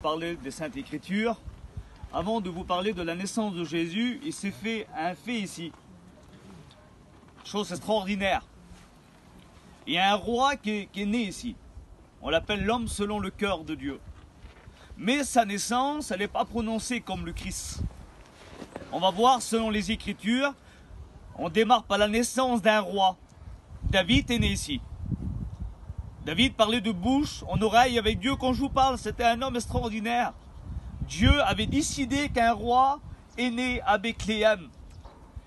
Parler des Saintes Écritures, avant de vous parler de la naissance de Jésus, il s'est fait un fait ici. Chose extraordinaire. Il y a un roi qui est né ici. On l'appelle l'homme selon le cœur de Dieu. Mais sa naissance, elle n'est pas prononcée comme le Christ. On va voir selon les Écritures, on démarre par la naissance d'un roi. David est né ici. David parlait de bouche en oreille avec Dieu quand je vous parle. C'était un homme extraordinaire. Dieu avait décidé qu'un roi est né à Bethléem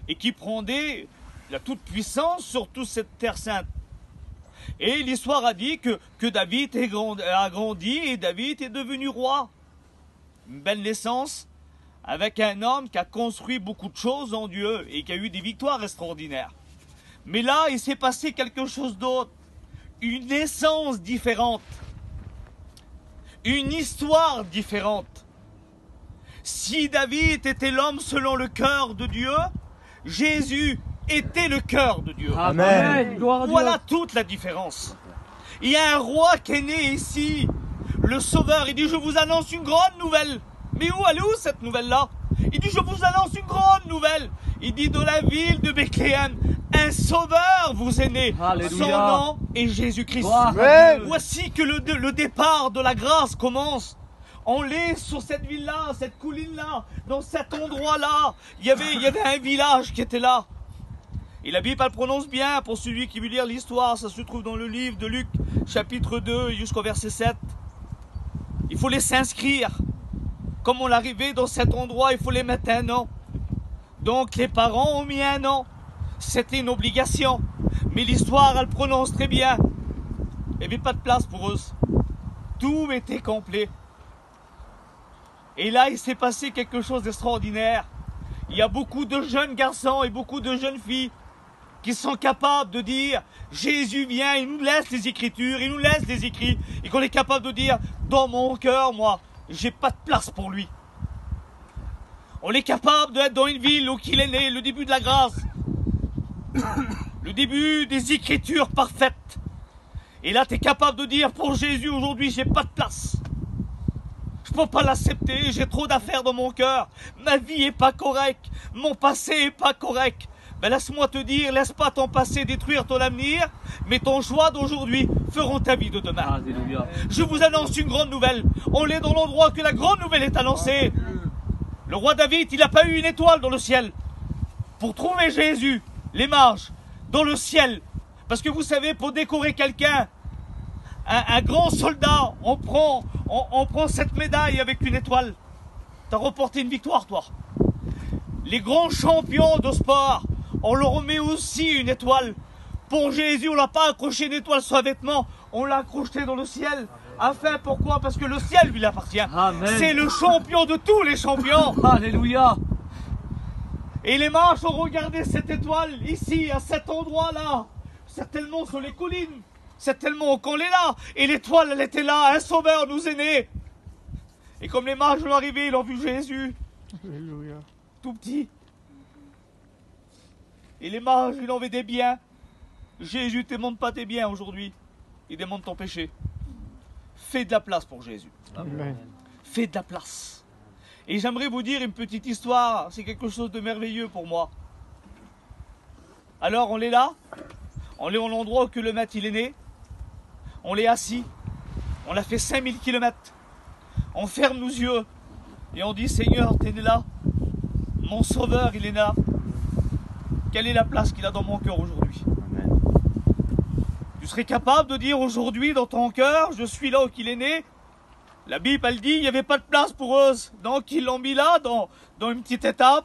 et qui prendrait la toute-puissance sur toute cette terre sainte. Et l'histoire a dit que David a grandi et David est devenu roi. Une belle naissance avec un homme qui a construit beaucoup de choses en Dieu et qui a eu des victoires extraordinaires. Mais là, il s'est passé quelque chose d'autre. Une naissance différente, une histoire différente. Si David était l'homme selon le cœur de Dieu, Jésus était le cœur de Dieu. Amen. Voilà toute la différence. Il y a un roi qui est né ici, le Sauveur. Il dit, je vous annonce une grande nouvelle. Mais elle est où cette nouvelle-là? Il dit, je vous annonce une grande nouvelle. Il dit, dans la ville de Bethléem, un sauveur vous est né. Alléluia. Son nom est Jésus-Christ. Voici que le départ de la grâce commence. On est sur cette ville-là, cette colline-là, dans cet endroit-là. Il y avait un village qui était là. Et la Bible, elle prononce bien, pour celui qui veut lire l'histoire, ça se trouve dans le livre de Luc, chapitre 2, jusqu'au verset 7. Il faut les s'inscrire. Comme on l'arrivait dans cet endroit, il faut les mettre un nom. Donc les parents ont mis un nom. C'était une obligation. Mais l'histoire, elle prononce très bien. Il n'y avait pas de place pour eux. Tout était complet. Et là, il s'est passé quelque chose d'extraordinaire. Il y a beaucoup de jeunes garçons et beaucoup de jeunes filles qui sont capables de dire Jésus vient, il nous laisse les Écritures, il nous laisse les écrits. Et qu'on est capable de dire dans mon cœur, moi, j'ai pas de place pour lui. On est capable d'être dans une ville où il est né, le début de la grâce. Le début des Écritures parfaites. Et là, tu es capable de dire, pour Jésus, aujourd'hui, j'ai pas de place. Je peux pas l'accepter, j'ai trop d'affaires dans mon cœur. Ma vie est pas correcte, mon passé est pas correct. Ben laisse-moi te dire, laisse pas ton passé détruire ton avenir, mais ton choix d'aujourd'hui feront ta vie de demain. Alléluia. Je vous annonce une grande nouvelle. On est dans l'endroit que la grande nouvelle est annoncée. Le roi David, il n'a pas eu une étoile dans le ciel. Pour trouver Jésus, les mages, dans le ciel. Parce que vous savez, pour décorer quelqu'un, un grand soldat, on prend cette médaille avec une étoile. Tu as remporté une victoire, toi. Les grands champions de sport, on leur remet aussi une étoile. Pour Jésus, on l'a pas accroché une étoile sur un vêtement, on l'a accroché dans le ciel. Enfin, pourquoi? Parce que le ciel lui appartient. C'est le champion de tous les champions. Alléluia. Et les mages ont regardé cette étoile ici, à cet endroit-là. Certainement sur les collines. Certainement qu'on est là. Et l'étoile, elle était là. Un sauveur nous est né. Et comme les mages sont arrivés, ils ont vu Jésus. Alléluia. Tout petit. Et les mages, ils ont vu des biens. Jésus ne te demande pas tes biens aujourd'hui. Il demande ton péché. Fais de la place pour Jésus. Amen. Fais de la place. Et j'aimerais vous dire une petite histoire. C'est quelque chose de merveilleux pour moi. Alors, on est là. On est en l'endroit où le maître il est né. On est assis. On a fait 5000 km. On ferme nos yeux. Et on dit, Seigneur, t'es né là. Mon sauveur, il est là. Quelle est la place qu'il a dans mon cœur aujourd'hui? Amen. Tu serais capable de dire aujourd'hui dans ton cœur, je suis là où il est né. La Bible, elle dit, il n'y avait pas de place pour eux. Donc, ils l'ont mis là, dans une petite étape.